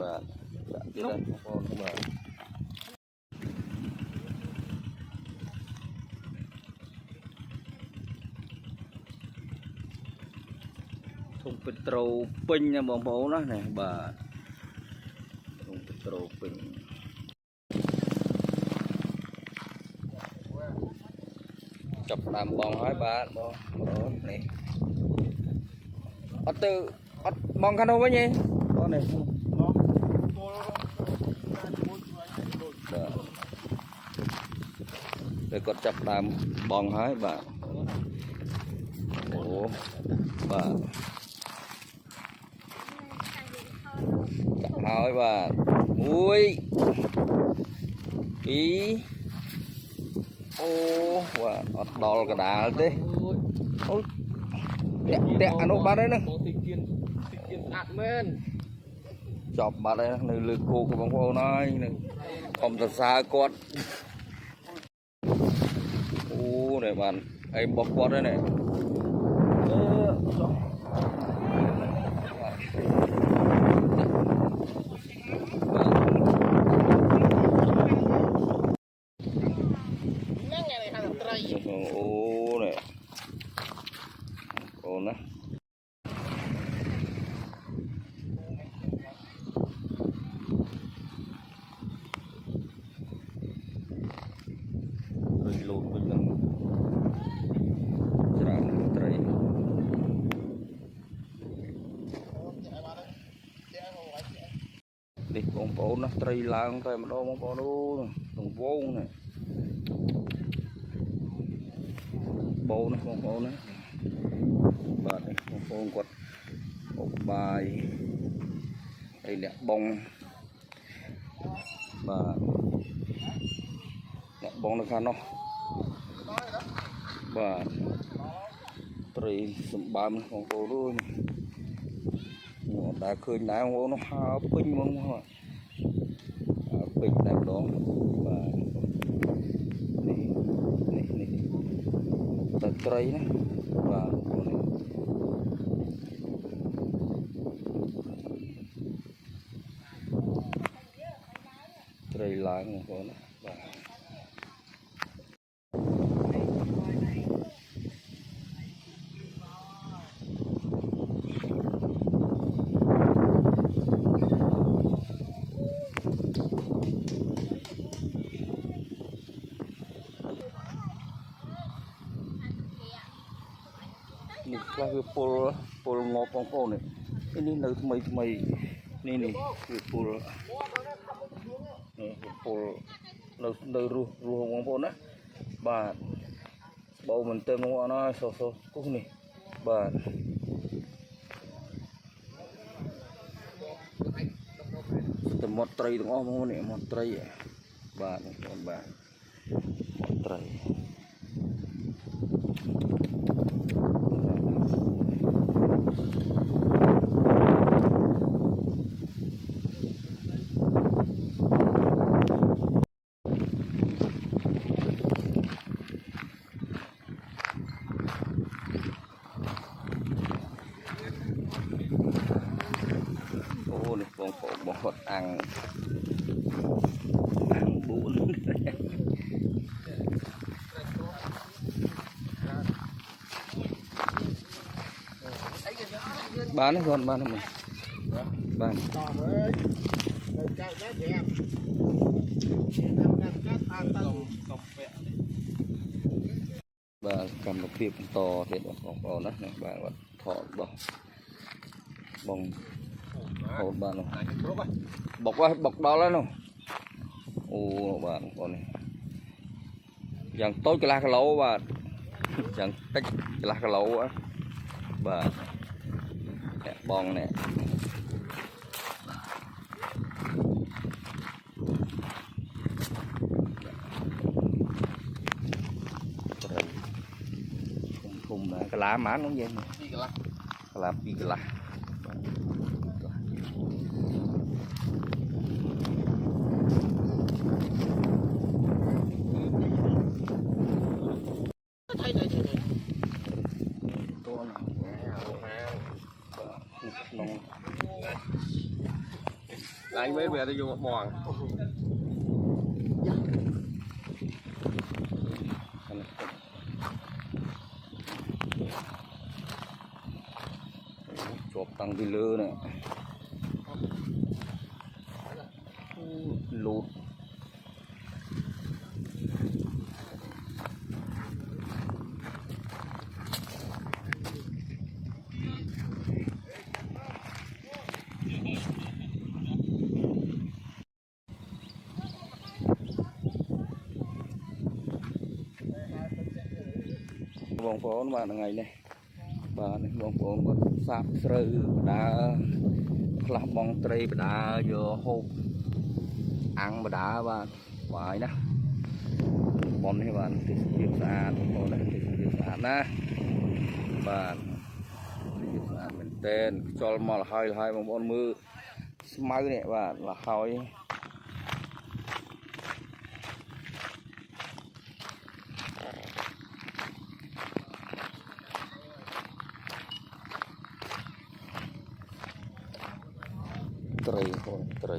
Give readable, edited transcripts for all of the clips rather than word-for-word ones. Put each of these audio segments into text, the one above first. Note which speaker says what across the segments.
Speaker 1: បាទដាក់ទៀតបងប្អូនបាទធុងពេត្រូពេញណាបងប្អូនណានេះបាទធុងពេត្រូពេញចាប់ដើមបងហើយបាទបងប្អូននេះអត់ទៅអត់បងខាងនោះវិញទេបងនេះបាទគាត់ចាប់ដើមបងហើយបាទអូបាទចាប់ហើយបាទមួយពីរអូបាទអត់ដល់កដាលទេអូតាក់អានោះបាត់ហើយហ្នឹងតិចអាត់មែនចប់បាត់ហើយនៅលើគោកបងប្អូនហើយនឹងអមសរសើរគាត់អូនេះបានអីរបស់គាត់ហ្នឹងនេះអូនេះអូណារុយលូតវិញហ្នឹងច្រើនត្រីនេះបងប្អូនណាត្រីឡើងតែម្ដងបងប្អូនអូទង្វងនេះបោណាបងប្អូនណាបាទនេះបងប្អូនគាត់អុកបាយហើយអ្នកបងបាទអ្នកបងនៅខាងនោះបាទត្រីសម្បើមបងប្អូនអើយមកដើរឃើញដែរបងប្អូននោះហើពេញហ្មងហើពេញតែម្ដងបាទនេះតែត្រីណាបាទត្រីឡើងបងប្អូនណាបាទនេះខ្លះវាពលងប់បងប្អូននេះនៅថ្មីនេះវាពលនៅរស់បងប្អូនណាបាទបោមិនទៅងអត់ណាសគុះនេះបាទតែមាត់ត្រីទាំងអស់បងប្អូននេះមាត់ត្រីបាទបងប្អូនបាទមាត់ត្រីបងប្អូនបងគាត់អាំងបួនបានទេគាត់បានទេបានបាទកម្មវិធីបន្តទៀតបងប្អូនណាបាទគាត់ថតរបស់បងហូតបានបុកដល់ហើយនោះអូបាទបងប្អូននេះយ៉ាងតូចកន្លះគីឡូបាទយ៉ាងតិចកន្លះគីឡូបាទអ្នកបងនេះធំកន្លះម៉ាននោះយើង2កន្លះ2កន្លះ
Speaker 2: anh mới về tôi dùng một bòn
Speaker 1: ជាប់តាំងពីលើនេះលូតបងប្អូនបាទថ្ងៃនេះបាទបងប្អូនគាត់សាបស្រូវបដាខ្លះបងត្រីបដាយកហូបអាំងបដាបាទបាយណាប៉ុននេះបាទទេសភាពស្អាតបងប្អូនទេសភាពស្អាតណាបាទទេសភាពស្អាតមែនទែនខ្យល់មកលហើយបងប្អូនមើលស្មៅនេះបាទលហើយ ត្រីបងត្រី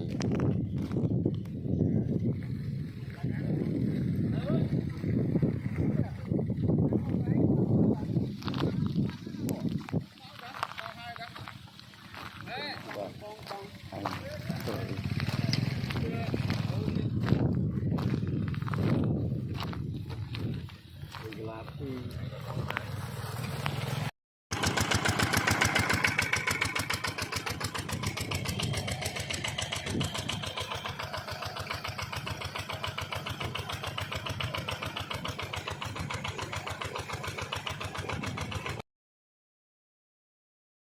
Speaker 1: បាទ